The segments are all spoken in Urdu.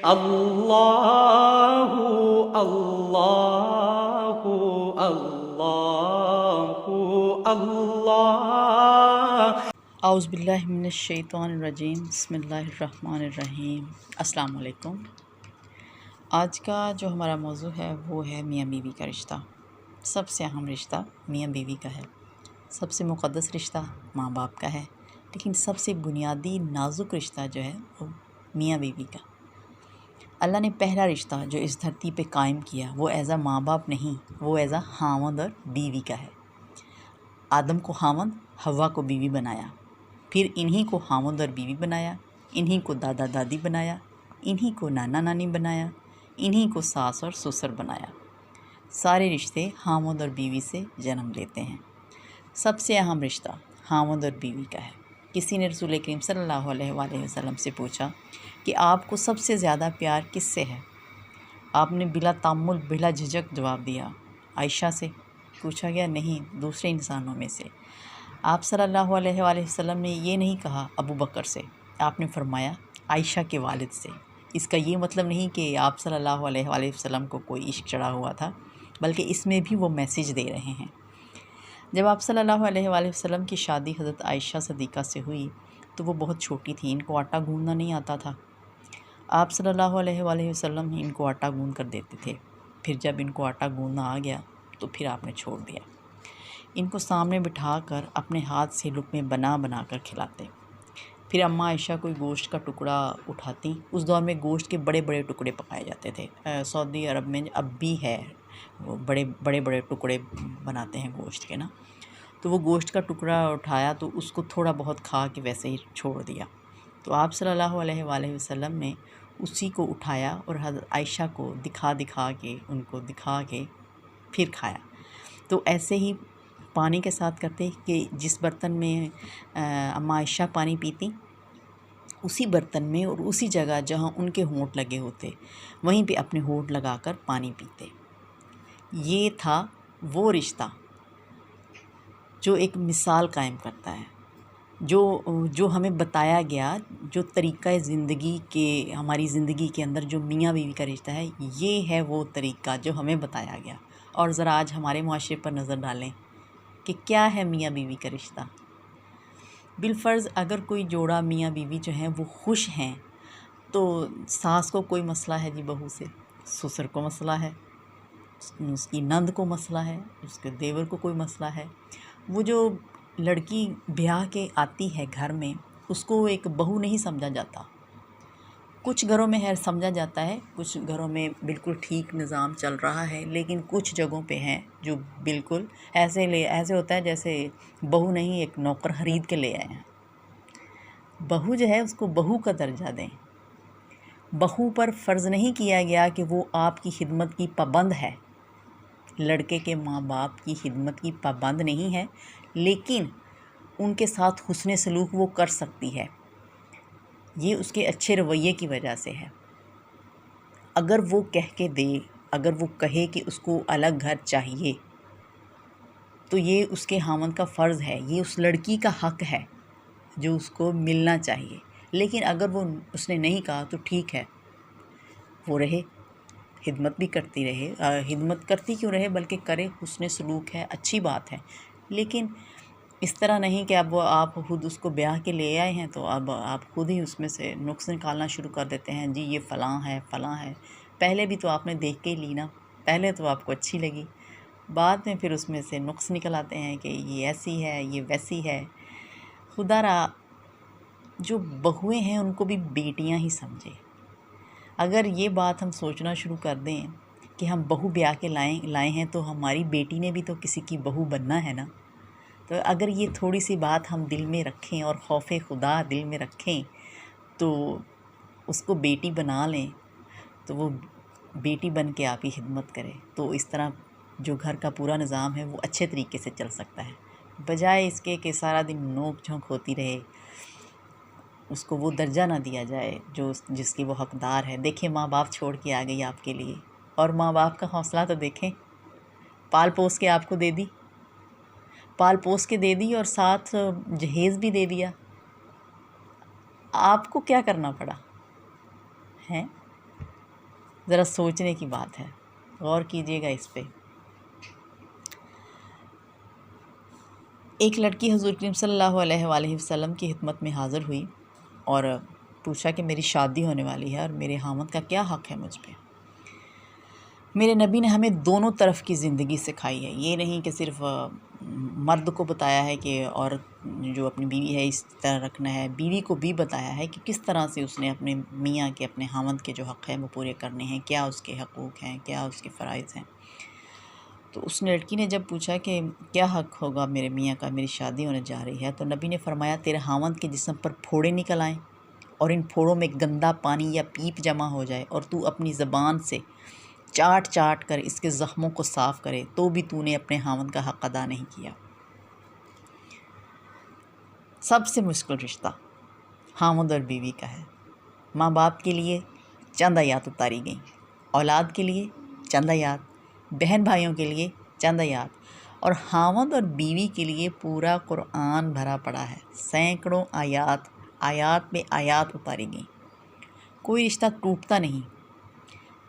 اللہ اللہ اللہ اللہ۔ اعوذ باللہ من الشیطان الرجیم، بسم اللہ الرحمن الرحیم۔ السلام علیکم۔ آج کا جو ہمارا موضوع ہے وہ ہے میاں بیوی کا رشتہ۔ سب سے اہم رشتہ میاں بیوی کا ہے، سب سے مقدس رشتہ ماں باپ کا ہے، لیکن سب سے بنیادی نازک رشتہ جو ہے وہ میاں بیوی کا۔ اللہ نے پہلا رشتہ جو اس دھرتی پہ قائم کیا وہ ایز اے ماں باپ نہیں، وہ ایز اے خاوند اور بیوی کا ہے۔ آدم کو خاوند، حوا کو بیوی بنایا، پھر انہی کو خاوند اور بیوی بنایا، انہی کو دادا دادی بنایا، انہی کو نانا نانی بنایا، انہی کو ساس اور سسر بنایا۔ سارے رشتے خاوند اور بیوی سے جنم لیتے ہیں۔ سب سے اہم رشتہ خاوند اور بیوی کا ہے۔ کسی نے رسول کریم صلی اللہ علیہ وآلہ وسلم سے پوچھا کہ آپ کو سب سے زیادہ پیار کس سے ہے؟ آپ نے بلا تامل بلا جھجک جواب دیا، عائشہ سے۔ پوچھا گیا نہیں، دوسرے انسانوں میں سے۔ آپ صلی اللہ علیہ وآلہ وسلم نے یہ نہیں کہا ابو بکر سے، آپ نے فرمایا عائشہ کے والد سے۔ اس کا یہ مطلب نہیں کہ آپ صلی اللہ علیہ وآلہ وسلم کو کوئی عشق چڑھا ہوا تھا، بلکہ اس میں بھی وہ میسیج دے رہے ہیں۔ جب آپ صلی اللہ علیہ وآلہ وسلم کی شادی حضرت عائشہ صدیقہ سے ہوئی تو وہ بہت چھوٹی تھی، ان کو آٹا گوندنا نہیں آتا تھا۔ آپ صلی اللہ علیہ وآلہ وسلم ان کو آٹا گوندھ کر دیتے تھے، پھر جب ان کو آٹا گوندنا آ گیا تو پھر آپ نے چھوڑ دیا۔ ان کو سامنے بٹھا کر اپنے ہاتھ سے لقمے بنا بنا کر کھلاتے۔ پھر اماں عائشہ کوئی گوشت کا ٹکڑا اٹھاتی، اس دور میں گوشت کے بڑے بڑے ٹکڑے پکائے جاتے تھے۔ سعودی عرب میں اب بھی ہے، وہ بڑے بڑے بڑے ٹکڑے بناتے ہیں گوشت کے نا۔ تو وہ گوشت کا ٹکڑا اٹھایا تو اس کو تھوڑا بہت کھا کے ویسے ہی چھوڑ دیا۔ تو آپ صلی اللہ علیہ وآلہ وسلم نے اسی کو اٹھایا اور حضرت عائشہ کو دکھا کے ان کو دکھا کے پھر کھایا۔ تو ایسے ہی پانی کے ساتھ کرتے کہ جس برتن میں اماں عائشہ پانی پیتی، اسی برتن میں اور اسی جگہ جہاں ان کے ہونٹ لگے ہوتے وہیں پہ اپنے ہونٹ لگا کر پانی پیتے۔ یہ تھا وہ رشتہ جو ایک مثال قائم کرتا ہے، جو ہمیں بتایا گیا، جو طریقہ زندگی کے ہماری زندگی کے اندر جو میاں بیوی کا رشتہ ہے، یہ ہے وہ طریقہ جو ہمیں بتایا گیا۔ اور ذرا آج ہمارے معاشرے پر نظر ڈالیں کہ کیا ہے میاں بیوی کا رشتہ۔ بالفرض اگر کوئی جوڑا میاں بیوی جو ہیں وہ خوش ہیں تو ساس کو کوئی مسئلہ ہے جی بہو سے، سسر کو مسئلہ ہے، اس کی نند کو مسئلہ ہے، اس کے دیور کو کوئی مسئلہ ہے۔ وہ جو لڑکی بیاہ کے آتی ہے گھر میں، اس کو ایک بہو نہیں سمجھا جاتا۔ کچھ گھروں میں ہے سمجھا جاتا ہے، کچھ گھروں میں بالکل ٹھیک نظام چل رہا ہے، لیکن کچھ جگہوں پہ ہیں جو بالکل ایسے ہوتا ہے جیسے بہو نہیں ایک نوکر خرید کے لے آئے ہیں۔ بہو جو ہے اس کو بہو کا درجہ دیں۔ بہو پر فرض نہیں کیا گیا کہ وہ آپ کی خدمت کی پابند ہے، لڑکے کے ماں باپ کی خدمت کی پابند نہیں ہے، لیکن ان کے ساتھ حسن سلوک وہ کر سکتی ہے۔ یہ اس کے اچھے رویے کی وجہ سے ہے۔ اگر وہ کہہ کے دے، اگر وہ کہے کہ اس کو الگ گھر چاہیے تو یہ اس کے خاوند کا فرض ہے، یہ اس لڑکی کا حق ہے جو اس کو ملنا چاہیے۔ لیکن اگر اس نے نہیں کہا تو ٹھیک ہے، وہ رہے، خدمت بھی کرتی رہے، خدمت کرتی کیوں رہے بلکہ کرے، حسن سلوک ہے، اچھی بات ہے۔ لیکن اس طرح نہیں کہ اب آپ خود اس کو بیاہ کے لے آئے ہیں تو اب آپ خود ہی اس میں سے نقص نکالنا شروع کر دیتے ہیں، جی یہ فلاں ہے فلاں ہے۔ پہلے بھی تو آپ نے دیکھ کے ہی لی نا، پہلے تو آپ کو اچھی لگی، بعد میں پھر اس میں سے نقص نکل آتے ہیں کہ یہ ایسی ہے یہ ویسی ہے۔ خدا را جو بہویں ہیں ان کو بھی بیٹیاں ہی سمجھے۔ اگر یہ بات ہم سوچنا شروع کر دیں کہ ہم بہو بیاہ کے لائے ہیں تو ہماری بیٹی نے بھی تو کسی کی بہو بننا ہے نا۔ تو اگر یہ تھوڑی سی بات ہم دل میں رکھیں اور خوف خدا دل میں رکھیں تو اس کو بیٹی بنا لیں تو وہ بیٹی بن کے آپ کی خدمت کرے، تو اس طرح جو گھر کا پورا نظام ہے وہ اچھے طریقے سے چل سکتا ہے، بجائے اس کے کہ سارا دن نوک جھونک ہوتی رہے، اس کو وہ درجہ نہ دیا جائے جس کی وہ حقدار ہے۔ دیکھیں ماں باپ چھوڑ کے آ گئی آپ کے لیے، اور ماں باپ کا حوصلہ تو دیکھیں، پال پوس کے آپ کو دے دی، پال پوس کے دے دی اور ساتھ جہیز بھی دے دیا۔ آپ کو کیا کرنا پڑا ہے؟ ذرا سوچنے کی بات ہے، غور کیجیے گا اس پہ۔ ایک لڑکی حضور کریم صلی اللہ علیہ وآلہ وسلم کی خدمت میں حاضر ہوئی اور پوچھا کہ میری شادی ہونے والی ہے اور میرے خاوند کا کیا حق ہے مجھ پہ۔ میرے نبی نے ہمیں دونوں طرف کی زندگی سکھائی ہے، یہ نہیں کہ صرف مرد کو بتایا ہے کہ عورت جو اپنی بیوی ہے اس طرح رکھنا ہے، بیوی کو بھی بتایا ہے کہ کس طرح سے اس نے اپنے میاں کے، اپنے خاوند کے جو حق ہیں وہ پورے کرنے ہیں، کیا اس کے حقوق ہیں، کیا اس کے فرائض ہیں۔ تو اس لڑکی نے جب پوچھا کہ کیا حق ہوگا میرے میاں کا، میری شادی ہونے جا رہی ہے، تو نبی نے فرمایا تیرے خاوند کے جسم پر پھوڑے نکل آئیں اور ان پھوڑوں میں گندا پانی یا پیپ جمع ہو جائے اور تو اپنی زبان سے چاٹ چاٹ کر اس کے زخموں کو صاف کرے، تو بھی تو نے اپنے خاوند کا حق ادا نہیں کیا۔ سب سے مشکل رشتہ خاوند اور بیوی کا ہے۔ ماں باپ کے لیے چند آیات اتاری گئیں، اولاد کے لیے چند آیات، بہن بھائیوں کے لیے چند آیات، اور خاوند اور بیوی کے لیے پورا قرآن بھرا پڑا ہے، سینکڑوں آیات، آیات میں آیات اتاری گئیں۔ کوئی رشتہ ٹوٹتا نہیں،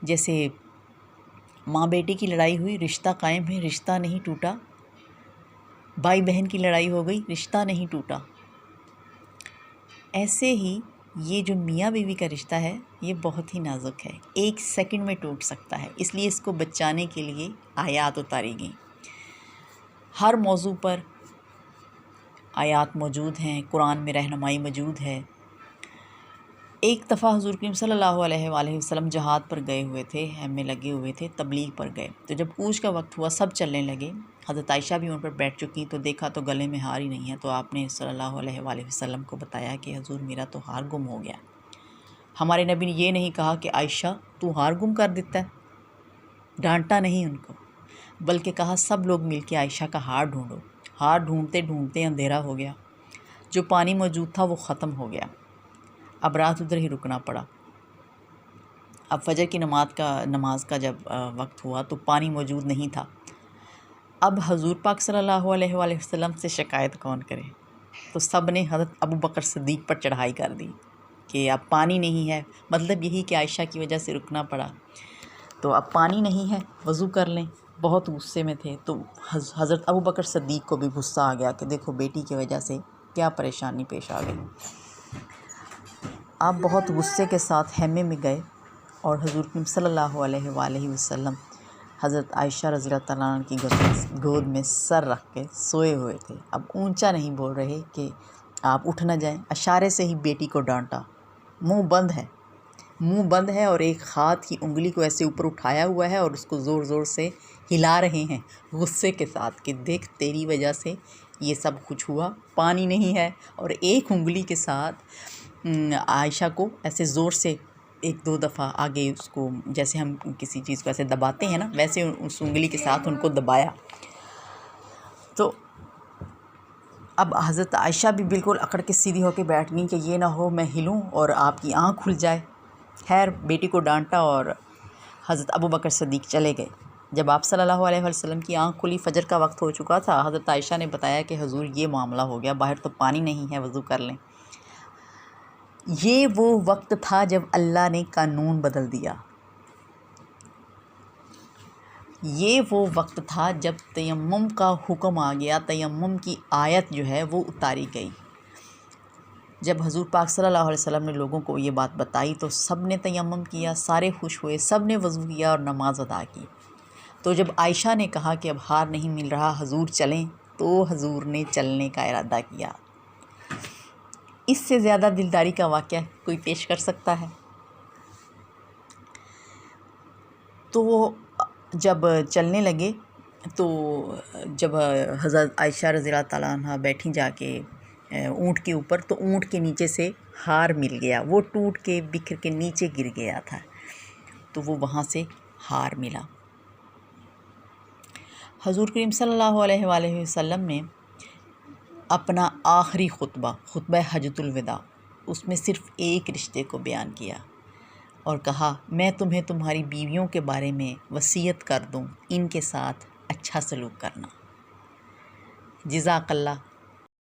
جیسے ماں بیٹی کی لڑائی ہوئی، رشتہ قائم ہے، رشتہ نہیں ٹوٹا۔ بھائی بہن کی لڑائی ہو گئی، رشتہ نہیں ٹوٹا۔ ایسے ہی یہ جو میاں بیوی کا رشتہ ہے یہ بہت ہی نازک ہے، ایک سیکنڈ میں ٹوٹ سکتا ہے، اس لیے اس کو بچانے کے لیے آیات اتاری گئیں۔ ہر موضوع پر آیات موجود ہیں، قرآن میں رہنمائی موجود ہے۔ ایک دفعہ حضور کریم صلی اللہ علیہ وآلہ وسلم جہاد پر گئے ہوئے تھے، ہم میں لگے ہوئے تھے، تبلیغ پر گئے، تو جب کوچ کا وقت ہوا سب چلنے لگے، حضرت عائشہ بھی ان پر بیٹھ چکی، تو دیکھا تو گلے میں ہار ہی نہیں ہے، تو آپ نے صلی اللہ علیہ وآلہ وسلم کو بتایا کہ حضور میرا تو ہار گم ہو گیا۔ ہمارے نبی نے یہ نہیں کہا کہ عائشہ تو ہار گم کر دیتا ہے، ڈانٹا نہیں ان کو، بلکہ کہا سب لوگ مل کے عائشہ کا ہار ڈھونڈو۔ ہار ڈھونڈتے ڈھونڈتے اندھیرا ہو گیا، جو پانی موجود تھا وہ ختم ہو گیا، اب رات ادھر ہی رکنا پڑا۔ اب فجر کی نماز کا جب وقت ہوا تو پانی موجود نہیں تھا۔ اب حضور پاک صلی اللہ علیہ وآلہ وسلم سے شکایت کون کرے، تو سب نے حضرت ابو بکر صدیق پر چڑھائی کر دی کہ اب پانی نہیں ہے، مطلب یہی کہ عائشہ کی وجہ سے رکنا پڑا، تو اب پانی نہیں ہے، وضو کر لیں۔ بہت غصے میں تھے، تو حضرت ابو بکر صدیق کو بھی غصہ آ گیا کہ دیکھو بیٹی کی وجہ سے کیا پریشانی پیش آ گئی۔ آپ بہت غصے کے ساتھ خیمے میں گئے اور حضور کریم صلی اللہ علیہ وآلہ وسلم حضرت عائشہ رضی اللہ تعالیٰ عنہ کی گود میں سر رکھ کے سوئے ہوئے تھے۔ اب اونچا نہیں بول رہے کہ آپ اٹھ نہ جائیں، اشارے سے ہی بیٹی کو ڈانٹا، منہ بند ہے اور ایک ہاتھ کی انگلی کو ایسے اوپر اٹھایا ہوا ہے اور اس کو زور زور سے ہلا رہے ہیں غصے کے ساتھ کہ دیکھ تیری وجہ سے یہ سب کچھ ہوا، پانی نہیں ہے، اور ایک انگلی کے ساتھ عائشہ کو ایسے زور سے ایک دو دفعہ آگے اس کو، جیسے ہم کسی چیز کو ایسے دباتے ہیں نا، ویسے اس انگلی کے ساتھ ان کو دبایا۔ تو اب حضرت عائشہ بھی بالکل اکڑ کے سیدھی ہو کے بیٹھ گئیں کہ یہ نہ ہو میں ہلوں اور آپ کی آنکھ کھل جائے۔ خیر بیٹی کو ڈانٹا اور حضرت ابو بکر صدیق چلے گئے۔ جب آپ صلی اللہ علیہ وسلم کی آنکھ کھلی، فجر کا وقت ہو چکا تھا، حضرت عائشہ نے بتایا کہ حضور یہ معاملہ ہو گیا، باہر تو پانی نہیں ہے، وضو کر لیں۔ یہ وہ وقت تھا جب اللہ نے قانون بدل دیا، یہ وہ وقت تھا جب تیمم کا حکم آ گیا، تیمم کی آیت جو ہے وہ اتاری گئی۔ جب حضور پاک صلی اللہ علیہ وسلم نے لوگوں کو یہ بات بتائی تو سب نے تیمم کیا، سارے خوش ہوئے، سب نے وضو کیا اور نماز ادا کی۔ تو جب عائشہ نے کہا کہ اب ہار نہیں مل رہا، حضور چلیں، تو حضور نے چلنے کا ارادہ کیا۔ اس سے زیادہ دلداری کا واقعہ کوئی پیش کر سکتا ہے؟ تو وہ جب چلنے لگے تو جب حضرت عائشہ رضی اللہ تعالیٰ عنہ بیٹھی جا کے اونٹ کے اوپر، تو اونٹ کے نیچے سے ہار مل گیا، وہ ٹوٹ کے بکھر کے نیچے گر گیا تھا، تو وہ وہاں سے ہار ملا۔ حضور کریم صلی اللہ علیہ وآلہ وسلم نے اپنا آخری خطبہ حجۃ الوداع، اس میں صرف ایک رشتے کو بیان کیا اور کہا میں تمہیں تمہاری بیویوں کے بارے میں وصیت کر دوں، ان کے ساتھ اچھا سلوک کرنا۔ جزاک اللہ